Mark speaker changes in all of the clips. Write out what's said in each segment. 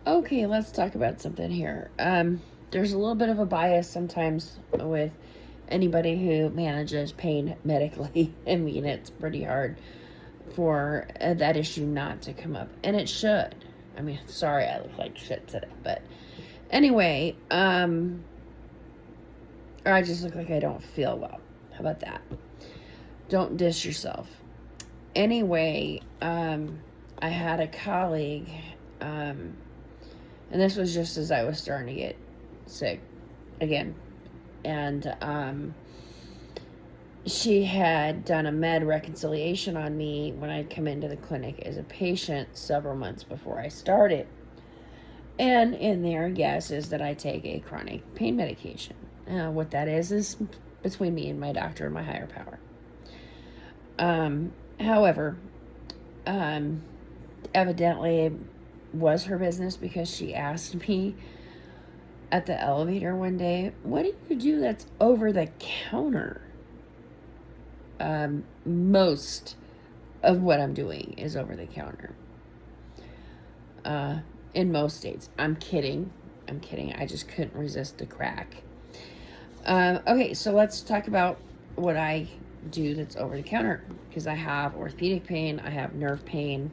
Speaker 1: Okay, let's talk about something here. There's a little bit of a bias sometimes with anybody who manages pain medically. I mean, it's pretty hard for that issue not to come up, and it should. I mean, sorry, I look like shit today, but anyway, or I just look like I don't feel well. How about that? Don't dish yourself. Anyway, I had a colleague, um, and this was just as I was starting to get sick again. And she had done a med reconciliation on me when I'd come into the clinic as a patient several months before I started. And in there, yes, is that I take a chronic pain medication. What that is between me and my doctor and my higher power. However, um, evidently it was her business because she asked me at the elevator one day, "What do you do that's over the counter?" Most of what I'm doing is over the counter. In most states. I'm kidding. I'm kidding. I just couldn't resist the crack. Okay, so let's talk about what I do that's over the counter, because I have orthopedic pain, I have nerve pain.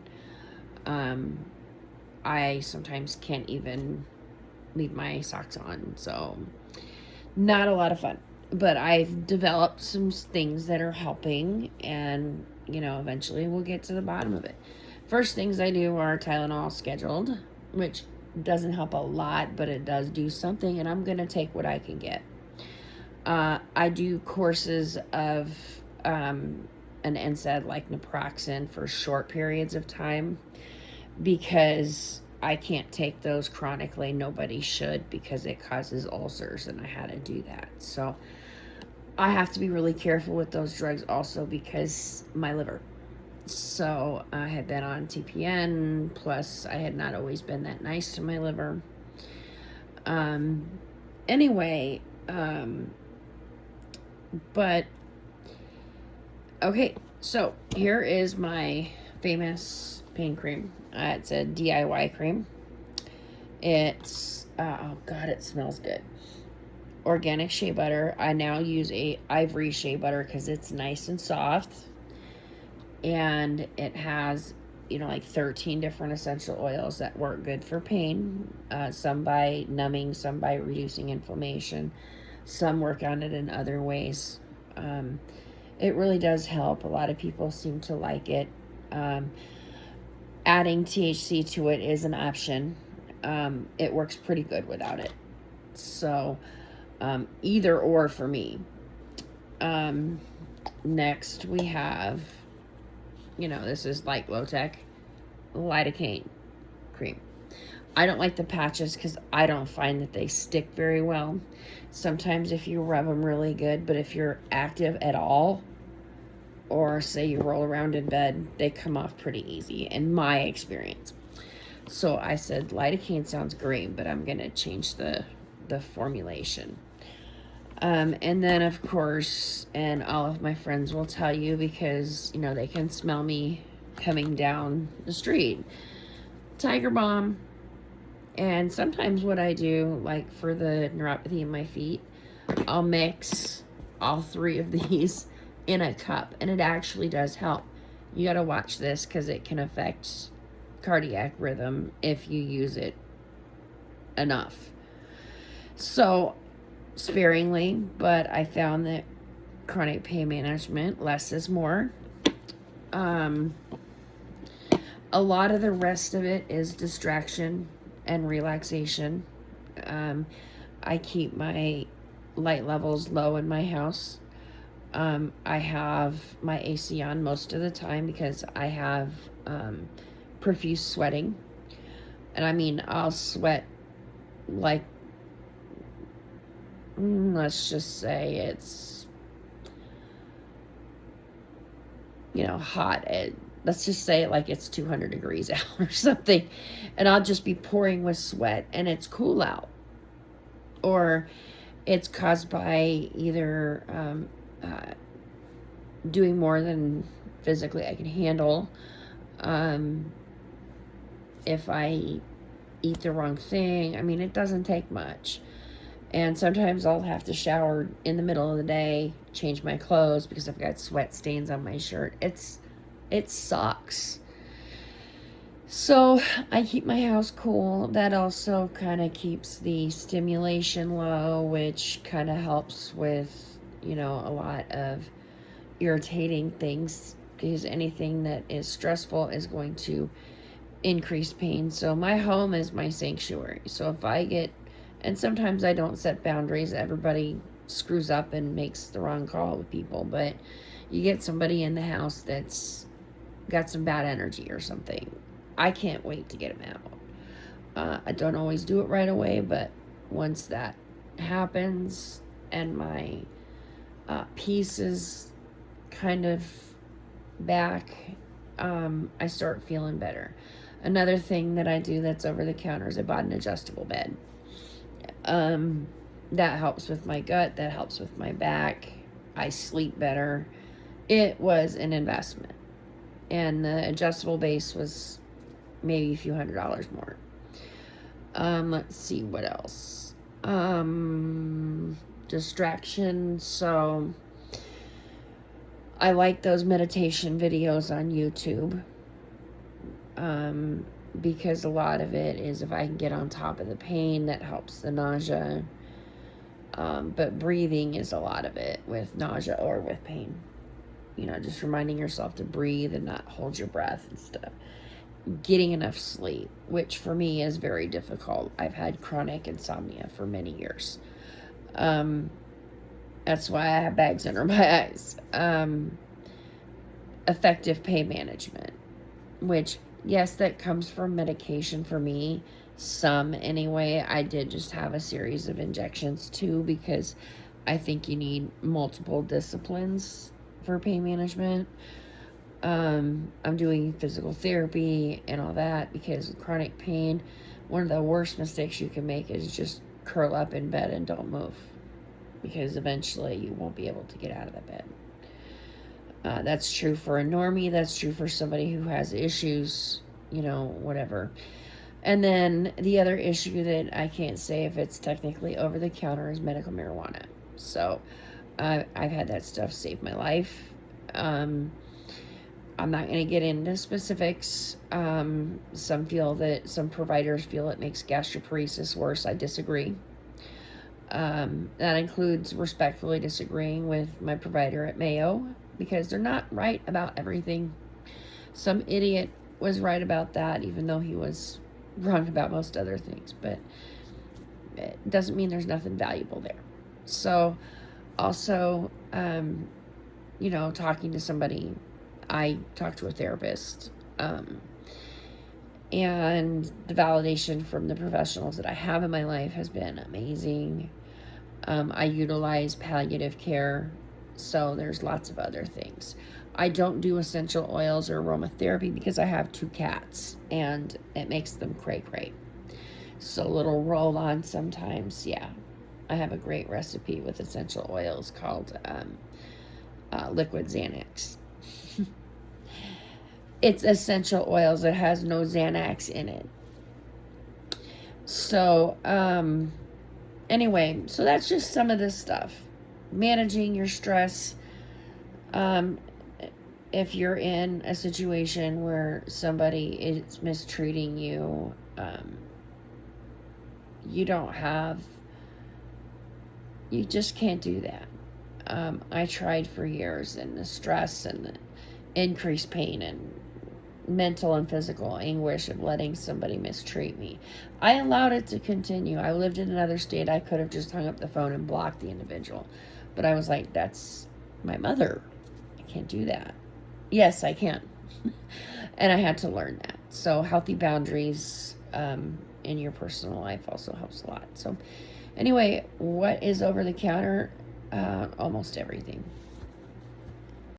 Speaker 1: I sometimes can't even leave my socks on, so not a lot of fun. But I've developed some things that are helping, and eventually we'll get to the bottom of it. First things I do are Tylenol scheduled, which doesn't help a lot, but it does do something, and I'm going to take what I can get. I do courses of an NSAID like naproxen for short periods of time because I can't take those chronically. Nobody should, because it causes ulcers, and I had to do that. So I have to be really careful with those drugs also because my liver. So I had been on TPN, plus I had not always been that nice to my liver. Anyway, but okay, so here is my famous pain cream. It's a DIY cream. It's oh god, it smells good. Organic shea butter. I now use a ivory shea butter because it's nice and soft, and it has like 13 different essential oils that work good for pain. Some by numbing, some by reducing inflammation, some work on it in other ways. It really does help. A lot of people seem to like it. Adding THC to it is an option. It works pretty good without it. So either or for me. Next we have, this is like low-tech lidocaine cream. I don't like the patches because I don't find that they stick very well. Sometimes if you rub them really good, but if you're active at all, or say you roll around in bed, they come off pretty easy in my experience. So I said lidocaine sounds great, but I'm gonna change the formulation. And then of course, and all of my friends will tell you because they can smell me coming down the street, Tiger Balm. And sometimes what I do, like for the neuropathy in my feet, I'll mix all three of these in a cup, and it actually does help. You got to watch this because it can affect cardiac rhythm if you use it enough. So sparingly, but I found that chronic pain management, less is more. A lot of the rest of it is distraction and relaxation. I keep my light levels low in my house. I have my AC on most of the time because I have profuse sweating. And I mean, I'll sweat like, let's just say it's, hot. Let's just say like it's 200 degrees out or something. And I'll just be pouring with sweat, and it's cool out. Or it's caused by either doing more than physically I can handle. If I eat the wrong thing. I mean, it doesn't take much. And sometimes I'll have to shower in the middle of the day, change my clothes because I've got sweat stains on my shirt. It sucks. So I keep my house cool. That also kind of keeps the stimulation low, which kind of helps with, a lot of irritating things, because anything that is stressful is going to increase pain. So my home is my sanctuary. So if I get, and sometimes I don't set boundaries, everybody screws up and makes the wrong call with people, but you get somebody in the house that's got some bad energy or something, I can't wait to get them out. I don't always do it right away, but once that happens and my peace is kind of back, I start feeling better. Another thing that I do that's over the counter is I bought an adjustable bed. That helps with my gut, that helps with my back. I sleep better. It was an investment. And the adjustable base was maybe a few $100s more. Let's see what else. Distraction. So I like those meditation videos on YouTube. Because a lot of it is, if I can get on top of the pain, that helps the nausea. But breathing is a lot of it with nausea or with pain. Just reminding yourself to breathe and not hold your breath and stuff. Getting enough sleep, which for me is very difficult. I've had chronic insomnia for many years. That's why I have bags under my eyes. Effective pain management, which, yes, that comes from medication for me. Some anyway. I did just have a series of injections too, because I think you need multiple disciplines for pain management. I'm doing physical therapy and all that, because with chronic pain, one of the worst mistakes you can make is just curl up in bed and don't move, because eventually you won't be able to get out of the bed. That's true for a normie. That's true for somebody who has issues, whatever. And then the other issue that I can't say if it's technically over the counter is medical marijuana. So I've had that stuff save my life. I'm not going to get into specifics. Some providers feel it makes gastroparesis worse. I disagree. That includes respectfully disagreeing with my provider at Mayo, because they're not right about everything. Some idiot was right about that, even though he was wrong about most other things. But it doesn't mean there's nothing valuable there. So also, talking to somebody, I talked to a therapist, and the validation from the professionals that I have in my life has been amazing. I utilize palliative care, so there's lots of other things. I don't do essential oils or aromatherapy because I have 2 cats, and it makes them cray-cray. So a little roll-on sometimes, yeah. I have a great recipe with essential oils called Liquid Xanax. It's essential oils. It has no Xanax in it. So, anyway, so that's just some of this stuff. Managing your stress. If you're in a situation where somebody is mistreating you, you just can't do that. I tried for years, and the stress and the increased pain and mental and physical anguish of letting somebody mistreat me, I allowed it to continue. I lived in another state. I could have just hung up the phone and blocked the individual, but I was like, that's my mother. I can't do that. Yes, I can. And I had to learn that. So healthy boundaries in your personal life also helps a lot. So anyway, what is over the counter? Almost everything.